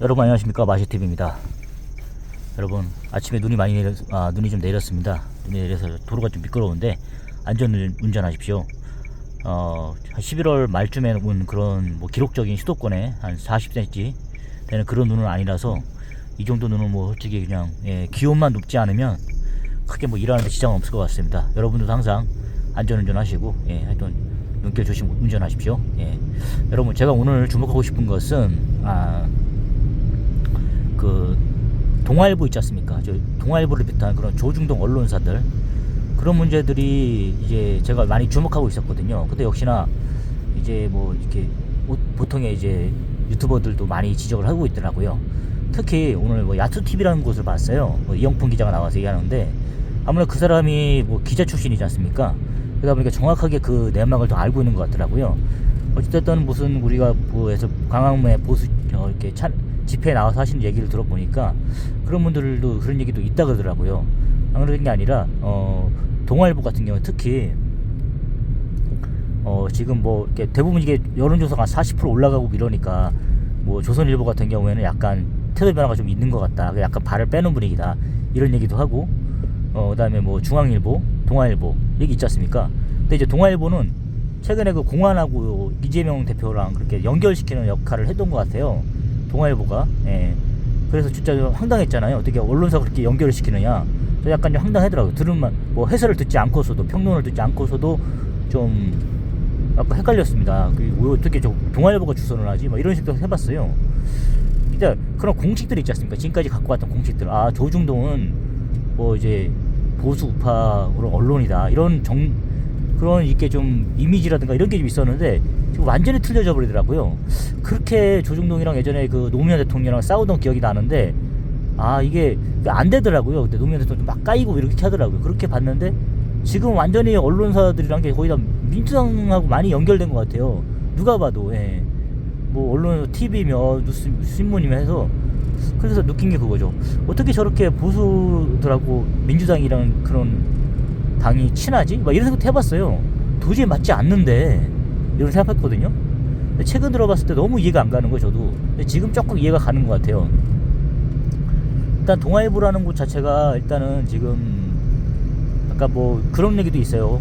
여러분 안녕하십니까, 마시TV입니다. 여러분 아침에 눈이 좀 내렸습니다. 눈이 내려서 도로가 좀 미끄러운데 안전 운전하십시오. 한 11월 말쯤에 온 그런 기록적인 수도권에 한 40cm 되는 그런 눈은 아니라서 이 정도 눈은 솔직히 그냥 기온만 높지 않으면 크게 일하는데 지장은 없을 것 같습니다. 여러분들도 항상 안전 운전하시고 하여튼 눈길 조심 운전하십시오. 여러분 제가 오늘 주목하고 싶은 것은 그 동아일보 있지 않습니까? 저 동아일보를 비롯한 그런 조중동 언론사들 그런 문제들이 이제 제가 많이 주목하고 있었거든요. 근데 역시나 이제 이렇게 보통의 이제 유튜버들도 많이 지적을 하고 있더라고요. 특히 오늘 야투TV라는 곳을 봤어요. 이영풍 기자가 나와서 얘기하는데 아무래도 그 사람이 기자 출신이지 않습니까? 그러다 보니까 정확하게 그 내막을 더 알고 있는 것 같더라고요. 어쨌든 무슨 우리가 광화문에 보수 이렇게 집회에 나와서 하시는 얘기를 들어보니까 그런 분들도 그런 얘기도 있다 그러더라고요. 안 그런 게 아니라 동아일보 같은 경우는 특히 지금 이렇게 대부분 이게 여론조사가 40% 올라가고 이러니까 조선일보 같은 경우에는 약간 태도 변화가 좀 있는 것 같다. 약간 발을 빼는 분위기다. 이런 얘기도 하고 그다음에 중앙일보, 동아일보 얘기 있지 않습니까? 근데 이제 동아일보는 최근에 그 공안하고 이재명 대표랑 그렇게 연결시키는 역할을 했던 것 같아요. 동아일보가. 그래서 진짜 좀 황당했잖아요. 어떻게 언론사가 그렇게 연결을 시키느냐. 약간 좀 황당하더라고요. 들으면 해설을 듣지 않고서도, 평론을 듣지 않고서도 좀 약간 헷갈렸습니다. 어떻게 동아일보가 주선을 하지? 이런 식으로 해봤어요. 진짜 그런 공식들이 있지 않습니까? 지금까지 갖고 왔던 공식들. 조중동은 이제 보수 우파 언론이다. 이런 그런 이렇게 좀 이미지라든가 이런 게 좀 있었는데 지금 완전히 틀려져 버리더라고요. 그렇게 조중동이랑 예전에 그 노무현 대통령이랑 싸우던 기억이 나는데 이게 안 되더라고요. 근데 노무현 대통령 막 까이고 이렇게 하더라고요. 그렇게 봤는데 지금 완전히 언론사들이랑 게 거의 다 민주당하고 많이 연결된 것 같아요. 누가 봐도. 언론 TV며 뉴스 신문이며 해서 그래서 느낀 게 그거죠. 어떻게 저렇게 보수들하고 민주당이랑 그런 당이 친하지? 이런 생각도 해봤어요. 도저히 맞지 않는데 이런 생각했거든요. 최근 들어봤을 때 너무 이해가 안 가는 거예요. 저도. 근데 지금 조금 이해가 가는 것 같아요. 일단 동아일보라는 곳 자체가 일단은 지금 아까 그런 얘기도 있어요.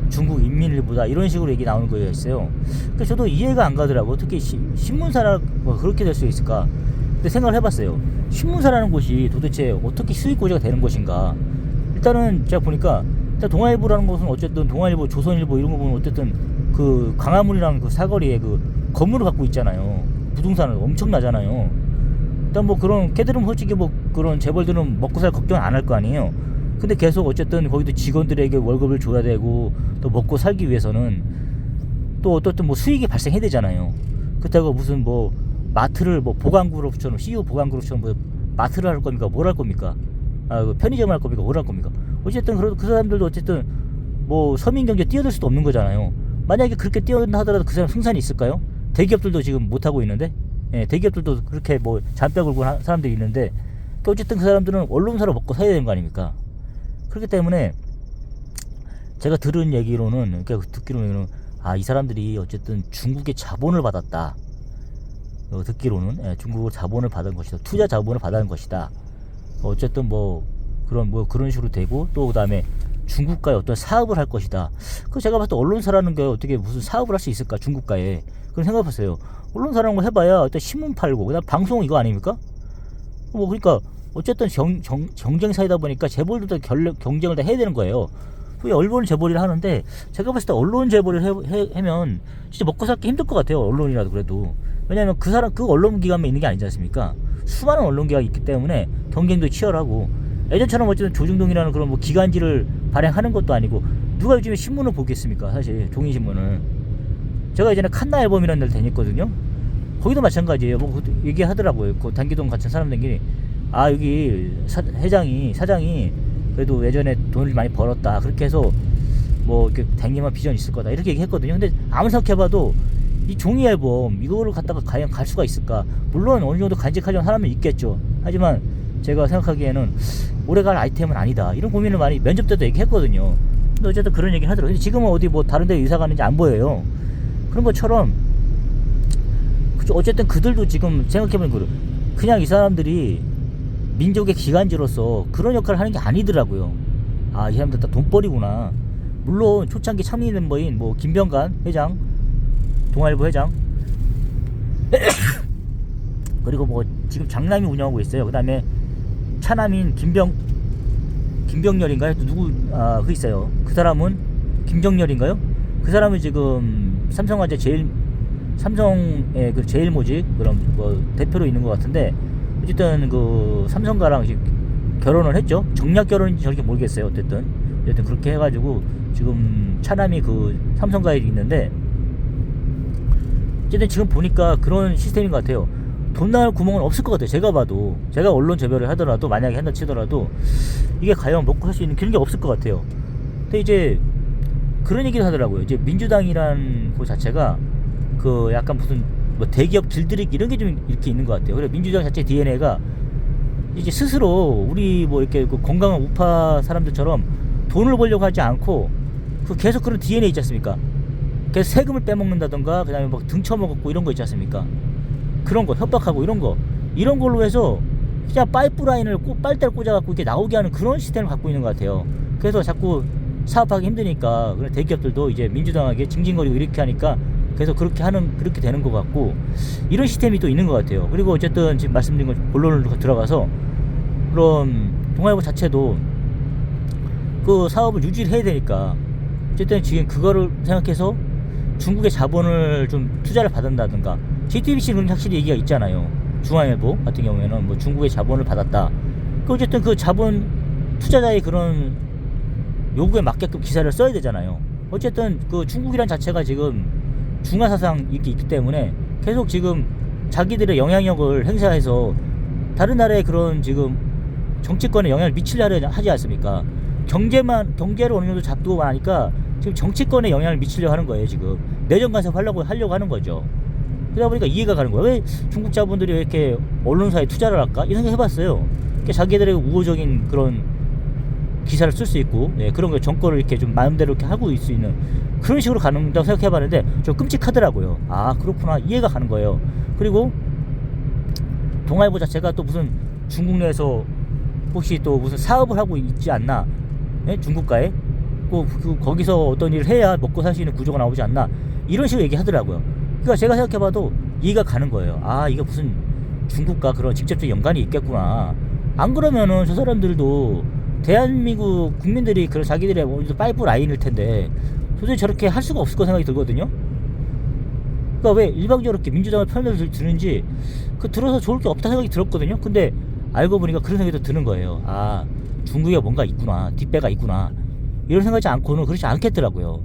중국 인민일보다 이런 식으로 얘기 나오는 거가 있어요. 그러니까 저도 이해가 안 가더라고. 어떻게 신문사라 그렇게 될 수 있을까? 근데 생각을 해봤어요. 신문사라는 곳이 도대체 어떻게 수익 구조가 되는 것인가? 일단은 제가 보니까 일단 동아일보라는 곳은 어쨌든 동아일보, 조선일보 이런 거 보면 어쨌든 그 광화문이랑 그 사거리에 그 건물을 갖고 있잖아요. 부동산은 엄청나잖아요. 일단 그런 걔들은 솔직히 그런 재벌들은 먹고 살 걱정 안 할 거 아니에요. 근데 계속 어쨌든 거기도 직원들에게 월급을 줘야 되고 또 먹고 살기 위해서는 또 어떻든 수익이 발생해야 되잖아요. 그렇다고 무슨 마트를 보강그룹처럼 CEO 보강그룹처럼 마트를 할 겁니까? 뭘 할 겁니까? 편의점을 할 겁니까? 뭘 할 겁니까? 어쨌든 그 사람들도 어쨌든 서민경제 뛰어들 수도 없는 거잖아요. 만약에 그렇게 뛰어든다 하더라도 그 사람 승산이 있을까요? 대기업들도 지금 못하고 있는데 대기업들도 그렇게 잔뼈 굵은 사람들이 있는데 어쨌든 그 사람들은 언론사로 먹고 살아야 되는 거 아닙니까? 그렇기 때문에 제가 들은 얘기로는 듣기로는 이 사람들이 어쨌든 중국의 자본을 받았다. 듣기로는 중국의 자본을 받은 것이다. 투자 자본을 받은 것이다. 어쨌든 그런 식으로 되고 또 그다음에 중국과의 어떤 사업을 할 것이다. 제가 봤을 때 언론사라는 게 어떻게 무슨 사업을 할 수 있을까? 중국과에 그런 생각해봤어요. 언론사라는 거 해봐야 일단 신문 팔고 그다음 방송 이거 아닙니까? 그러니까 어쨌든 경쟁 사이다 보니까 재벌들도 경쟁을 다 해야 되는 거예요. 언론 재벌이를 하는데 제가 봤을 때 언론 재벌을 하면 진짜 먹고 살기 힘들 것 같아요. 언론이라도 그래도. 왜냐하면 그 언론 기관에 있는 게 아니지 않습니까? 수많은 언론 기관이 있기 때문에 경쟁도 치열하고 예전처럼 어쨌든 조중동이라는 그런 기관지를 발행하는 것도 아니고 누가 요즘에 신문을 보겠습니까? 사실 종이신문을. 제가 예전에 칸나 앨범이라는 데를 다녔거든요. 거기도 마찬가지예요. 얘기하더라고요. 그 단기동 같은 사람들이 여기 사장이 그래도 예전에 돈을 많이 벌었다. 그렇게 해서 이렇게 댕기만 비전이 있을 거다. 이렇게 얘기했거든요. 근데 아무리 생각해봐도 이 종이 앨범 이거를 갖다가 과연 갈 수가 있을까? 물론 어느 정도 간직하려는 사람은 있겠죠. 하지만 제가 생각하기에는 오래갈 아이템은 아니다. 이런 고민을 많이 면접 때도 얘기했거든요. 근데 어쨌든 그런 얘기를 하더라고요. 근데 지금은 어디 다른 데 이사 가는지 안 보여요. 그런 것처럼 어쨌든 그들도 지금 생각해보면 그냥 이 사람들이 민족의 기관지로서 그런 역할을 하는 게 아니더라고요. 아, 이 사람들 다 돈벌이구나. 물론 초창기 창립 멤버인 뭐 김병관 회장, 동아일보 회장 그리고 뭐 지금 장남이 운영하고 있어요. 그 다음에 차남인 김병렬인가요? 누구 그 있어요. 그 사람은 김정렬인가요? 그 사람은 지금 삼성의 그 제일모직 그런 뭐 대표로 있는 것 같은데, 어쨌든 그 삼성가랑 지금 결혼을 했죠. 정략 결혼인지 저렇게 모르겠어요. 어쨌든 그렇게 해가지고 지금 차남이 그 삼성가에 있는데, 어쨌든 지금 보니까 그런 시스템인 것 같아요. 돈 나갈 구멍은 없을 것 같아요. 제가 봐도, 제가 언론 재벌을 하더라도, 만약에 한다 치더라도 이게 과연 먹고 살 수 있는 그런 게 없을 것 같아요. 근데 이제 그런 얘기를 하더라고요. 이제 민주당이란 그 자체가 그 약간 무슨 뭐 대기업 길들이기 이런 게 좀 이렇게 있는 것 같아요. 그래 민주당 자체 DNA가 이제 스스로 우리 뭐 이렇게 그 건강한 우파 사람들처럼 돈을 벌려고 하지 않고 그 계속 그런 DNA 있지 않습니까? 계속 세금을 빼먹는다던가, 그 다음에 막 등쳐먹었고 이런 거 있지 않습니까? 그런 거 협박하고 이런 걸로 해서 그냥 파이프라인을 빨대를 꽂아갖고 이렇게 나오게 하는 그런 시스템을 갖고 있는 것 같아요. 그래서 자꾸 사업하기 힘드니까 그런 대기업들도 이제 민주당에게 징징거리고 이렇게 하니까 계속 그렇게 되는 것 같고, 이런 시스템이 또 있는 것 같아요. 그리고 어쨌든 지금 말씀드린 것 본론으로 들어가서, 그럼 동아일보 자체도 그 사업을 유지를 해야 되니까 어쨌든 지금 그거를 생각해서 중국의 자본을 좀 투자를 받는다든가, JTBC는 확실히 얘기가 있잖아요. 중앙일보 같은 경우에는 뭐 중국의 자본을 받았다. 어쨌든 그 자본 투자자의 그런 요구에 맞게끔 기사를 써야 되잖아요. 어쨌든 그 중국이란 자체가 지금 중화 사상 이렇게 있기 때문에 계속 지금 자기들의 영향력을 행사해서 다른 나라의 그런 지금 정치권에 영향을 미치려고 하지 않습니까? 경제를 어느 정도 잡두고 하니까 지금 정치권에 영향을 미치려고 하는 거예요. 지금 내정 간섭하려고 하는 거죠. 그러다 보니까 이해가 가는 거예요. 왜 중국 자본들이 왜 이렇게 언론사에 투자를 할까? 이런 생각 해봤어요. 자기들의 우호적인 그런 기사를 쓸 수 있고, 그런 거 정권을 이렇게 좀 마음대로 이렇게 하고 있을 수 있는 그런 식으로 가는다고 생각해봤는데 좀 끔찍하더라고요. 아, 그렇구나, 이해가 가는 거예요. 그리고 동아일보 자체가 또 무슨 중국 내에서 혹시 또 무슨 사업을 하고 있지 않나? 중국가에 거기서 어떤 일을 해야 먹고 살 수 있는 구조가 나오지 않나? 이런 식으로 얘기하더라고요. 그러니까 제가 생각해봐도 이해가 가는 거예요. 아, 이게 무슨 중국과 그런 직접적 연관이 있겠구나. 안 그러면은 저 사람들도 대한민국 국민들이 그런 자기들의 파이프 라인일 텐데 도저히 저렇게 할 수가 없을 거 생각이 들거든요. 그러니까 왜 일방적으로 이렇게 민주당을 편을 드는지 들어서 좋을 게 없다 생각이 들었거든요. 근데 알고 보니까 그런 생각이 또 드는 거예요. 아, 중국에 뭔가 있구나, 뒷배가 있구나, 이런 생각하지 않고는 그렇지 않겠더라고요.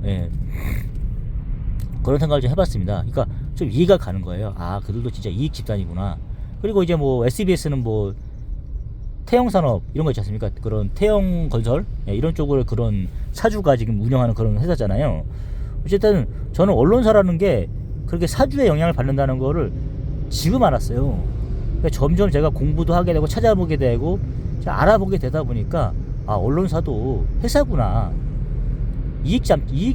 그런 생각을 좀 해봤습니다. 그러니까 좀 이해가 가는 거예요. 아, 그들도 진짜 이익 집단이구나. 그리고 이제 뭐 SBS는 뭐 태영산업 이런 거 있지 않습니까? 그런 태영건설 이런 쪽을 그런 사주가 지금 운영하는 그런 회사잖아요. 어쨌든 저는 언론사라는 게 그렇게 사주에 영향을 받는다는 거를 지금 알았어요. 그러니까 점점 제가 공부도 하게 되고 찾아보게 되고 알아보게 되다 보니까, 아, 언론사도 회사구나, 이익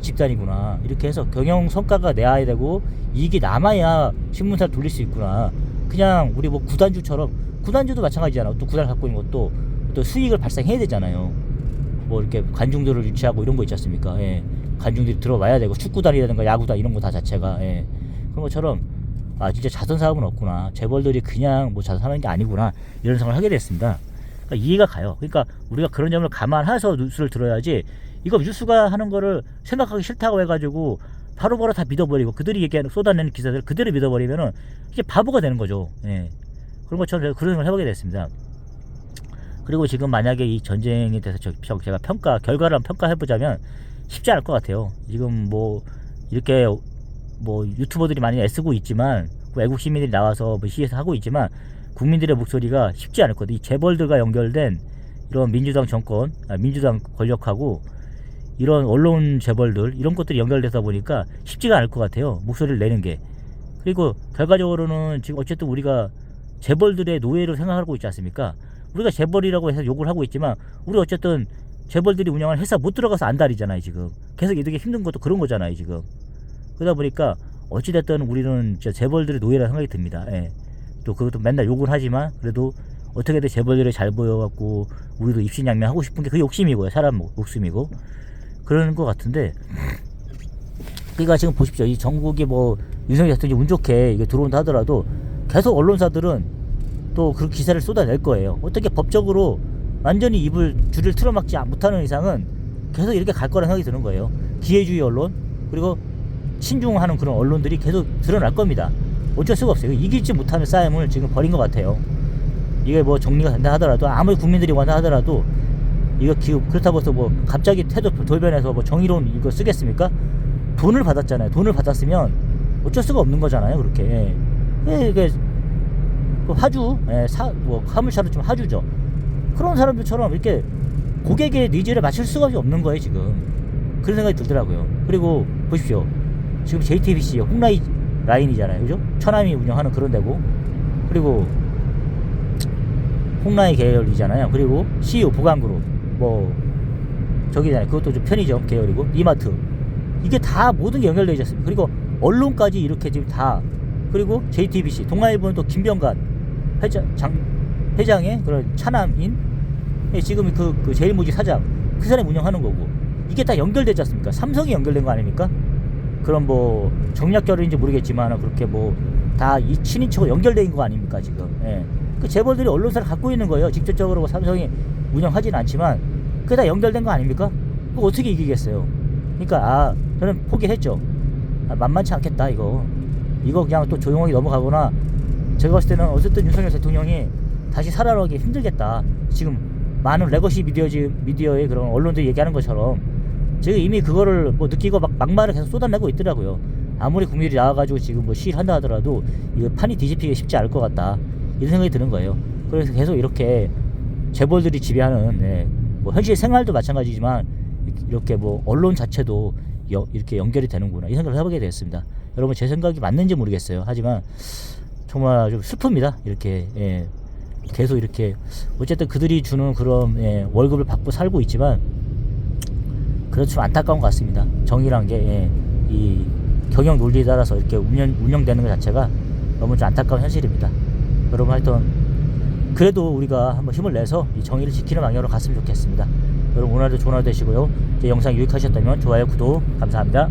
집단이구나, 이렇게 해서 경영 성과가 내야 되고 이익이 남아야 신문사를 돌릴 수 있구나. 그냥 우리 뭐 구단주처럼, 구단주도 마찬가지잖아. 또 구단을 갖고 있는 것도 또 수익을 발생해야 되잖아요. 뭐 이렇게 관중들을 유치하고 이런 거 있지 않습니까? 관중들이 들어와야 되고, 축구단이라든가 야구단 이런 거 다 자체가 그런 것처럼, 아, 진짜 자선 사업은 없구나, 재벌들이 그냥 뭐 자선하는 게 아니구나, 이런 생각을 하게 됐습니다. 그러니까 이해가 가요. 그러니까 우리가 그런 점을 감안해서 뉴스를 들어야지, 이거 뉴스가 하는 거를 생각하기 싫다고 해가지고 바로바로 다 믿어버리고 그들이 얘기하는 쏟아내는 기사들을 그대로 믿어버리면은 이게 바보가 되는 거죠. 그런 것처럼 제가 그런 생각을 해보게 됐습니다. 그리고 지금 만약에 이 전쟁에 대해서 제가 결과를 한번 평가해보자면 쉽지 않을 것 같아요. 지금 뭐 이렇게 뭐 유튜버들이 많이 애쓰고 있지만, 외국 시민들이 나와서 뭐 시위에서 하고 있지만, 국민들의 목소리가 쉽지 않을 거다. 이 재벌들과 연결된 이런 민주당 정권, 민주당 권력하고 이런 언론 재벌들, 이런 것들이 연결되다 보니까 쉽지가 않을 것 같아요. 목소리를 내는 게. 그리고 결과적으로는 지금 어쨌든 우리가 재벌들의 노예로 생각하고 있지 않습니까? 우리가 재벌이라고 해서 욕을 하고 있지만, 우리 어쨌든 재벌들이 운영하는 회사 못 들어가서 안달이잖아요. 지금 계속 이렇게 힘든 것도 그런 거잖아요. 지금 그러다 보니까 어찌됐든 우리는 진짜 재벌들의 노예라 생각이 듭니다. 또 그것도 맨날 욕을 하지만 그래도 어떻게든 재벌들이 잘 보여갖고 우리도 입신양명 하고 싶은 게 그 욕심이고요. 사람 목숨이고 그러는 것 같은데, 그러니까 지금 보십시오. 이 전국이 뭐 윤석열 대통령이 운 좋게 이게 들어온다 하더라도 계속 언론사들은 또 그 기사를 쏟아낼 거예요. 어떻게 법적으로 완전히 줄을 틀어막지 못하는 이상은 계속 이렇게 갈 거라는 생각이 드는 거예요. 기회주의 언론 그리고 신중하는 그런 언론들이 계속 드러날 겁니다. 어쩔 수가 없어요. 이기지 못하는 싸움을 지금 벌인 것 같아요. 이게 뭐 정리가 된다 하더라도, 아무리 국민들이 원한다 하더라도, 이거 그렇다고 해서 뭐 갑자기 태도 돌변해서 뭐 정의로운 이거 쓰겠습니까? 돈을 받았잖아요. 돈을 받았으면 어쩔 수가 없는 거잖아요. 그렇게. 이게 화주, 뭐 화물차로 좀 화주죠. 그런 사람들처럼 이렇게 고객의 니즈를 맞출 수가 없는 거예요 지금. 그런 생각이 들더라고요. 그리고 보십시오. 지금 JTBC 홍라이 라인이잖아요, 그죠? 천암이 운영하는 그런 데고, 그리고 홍라이 계열이잖아요. 그리고 CU 보강그룹, 뭐 저기잖아요. 그것도 좀 편의점 계열이고, 이마트. 이게 다 모든 게 연결되어 있었습니다. 그리고 언론까지 이렇게 지금 다, 그리고 JTBC 동아일보는 또 김병관 회장의 그런 차남인 지금 그 제일모직 사장, 그 사람이 운영하는 거고, 이게 다 연결되지 않습니까? 삼성이 연결된 거 아닙니까? 그럼 뭐 정략결인지 모르겠지만 그렇게 뭐 다 이 친인척으로 연결되어 있는 거 아닙니까 지금? 그 재벌들이 언론사를 갖고 있는 거예요. 직접적으로 삼성이 운영하진 않지만 그게 다 연결된 거 아닙니까? 그거 어떻게 이기겠어요? 그러니까 저는 포기했죠. 만만치 않겠다 이거 그냥 또 조용하게 넘어가거나, 제가 봤을 때는 어쨌든 윤석열 대통령이 다시 살아나기 힘들겠다. 지금 많은 레거시 미디어의 그런 언론들이 얘기하는 것처럼 지금 이미 그거를 뭐 느끼고 막말을 계속 쏟아내고 있더라고요. 아무리 국민들이 나와가지고 지금 뭐 시위를 한다 하더라도 이거 판이 뒤집히기 쉽지 않을 것 같다, 이런 생각이 드는 거예요. 그래서 계속 이렇게 재벌들이 지배하는 뭐 현실 생활도 마찬가지지만 이렇게 뭐 언론 자체도 이렇게 연결이 되는구나, 이 생각을 해보게 되었습니다. 여러분 제 생각이 맞는지 모르겠어요. 하지만 정말 좀 슬픕니다. 이렇게 계속 이렇게 어쨌든 그들이 주는 그런 월급을 받고 살고 있지만 그래도 좀 안타까운 것 같습니다. 정의란 게 이 경영 논리에 따라서 이렇게 운영되는 것 자체가 너무 좀 안타까운 현실입니다. 여러분 하여튼 그래도 우리가 한번 힘을 내서 이 정의를 지키는 방향으로 갔으면 좋겠습니다. 여러분 오늘도 좋은 하루 되시고요. 제 영상 유익하셨다면 좋아요, 구독 감사합니다.